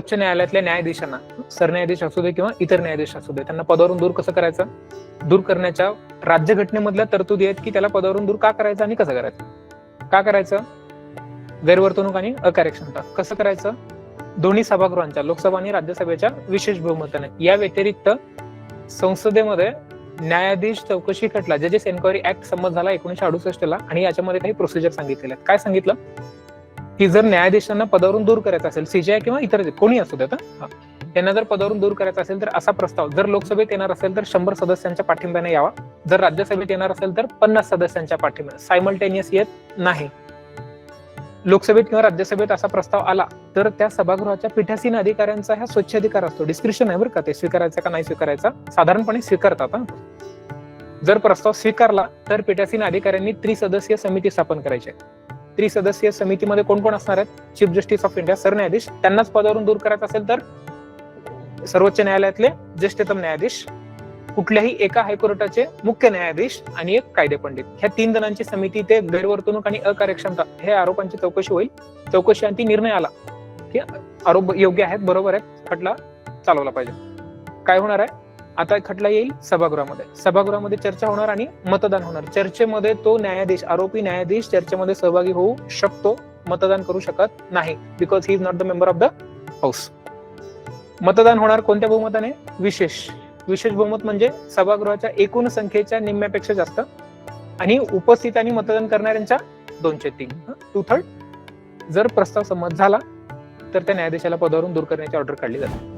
सर्वोच्च न्यायालयातल्या न्यायाधीशांना, सरन्यायाधीश असू दे किंवा इतर न्यायाधीश असू दे, त्यांना पदावरून दूर कसं करायचं? दूर करण्याच्या राज्यघटनेमधल्या तरतुदी आहेत की त्याला पदावरून दूर का करायचं आणि कसं करायचं. का करायचं? गैरवर्तणूक आणि अकार्यक्षमता. कसं करायचं? दोन्ही सभागृहांच्या, लोकसभा आणि राज्यसभेच्या विशेष बहुमताने. या व्यतिरिक्त संसदेमध्ये न्यायाधीश चौकशी खटला, जजेस एन्क्वायरी ऍक्ट संमत झाला 1968 ला, आणि याच्यामध्ये काही प्रोसिजर सांगितलेले आहेत. काय सांगितलं? की जर न्यायाधीशांना पदावरून दूर करायचं असेल, सीजीआय किंवा इतर कोणी असू देत, त्यांना जर पदावरून दूर करायचं असेल तर असा प्रस्ताव जर लोकसभेत येणार असेल तर 100 सदस्यांच्या पाठिंब्याने यावा. जर राज्यसभेत येणार असेल तर 50 सदस्यांच्या पाठिंब्याने. सायमल्टेनियस येत नाही. लोकसभेत किंवा राज्यसभेत असा प्रस्ताव आला तर त्या सभागृहाच्या पीठासीन अधिकाऱ्यांचा हा स्वच्छाधिकार असतो. डिस्क्रिप्शन आहे बरं का, ते स्वीकारायचा का नाही स्वीकारायचा, साधारणपणे स्वीकारतात. जर प्रस्ताव स्वीकारला तर पीठासीन अधिकाऱ्यांनी त्रिसदस्यीय समिती स्थापन करायची. त्रिसदस्यीय समितीमध्ये कोण कोण असणार आहेत? चीफ जस्टिस ऑफ इंडिया, सरन्यायाधीश, त्यांनाच पदावरून दूर करायचं असेल तर सर्वोच्च न्यायालयातले ज्येष्ठतम न्यायाधीश, कुठल्याही एका हायकोर्टाचे मुख्य न्यायाधीश आणि एक कायदेपंडित. ह्या 3 जणांची समिती ते गैरवर्तणूक आणि अकार्यक्षमता हे आरोपांची चौकशी होईल. चौकशी आणि निर्णय आला की आरोप योग्य आहेत, बरोबर आहेत, खटला चालवला पाहिजे. काय होणार आहे? आता खटला येईल सभागृहामध्ये, सभागृहामध्ये चर्चा होणार आणि मतदान होणार. चर्चेमध्ये तो न्यायाधीश, आरोपी न्यायाधीश चर्चेमध्ये सहभागी होऊ शकतो, मतदान करू शकत नाही, because he is not the member of the house. मतदान होणार कोणत्या बहुमताने? विशेष बहुमत म्हणजे सभागृहाच्या एकूण संख्येच्या निम्म्यापेक्षा जास्त आणि उपस्थित आणि मतदान करणाऱ्यांच्या 2/3, 2/3. जर प्रस्ताव संमत झाला तर त्या न्यायाधीशाला पदावरून दूर करण्याची ऑर्डर काढली जाते.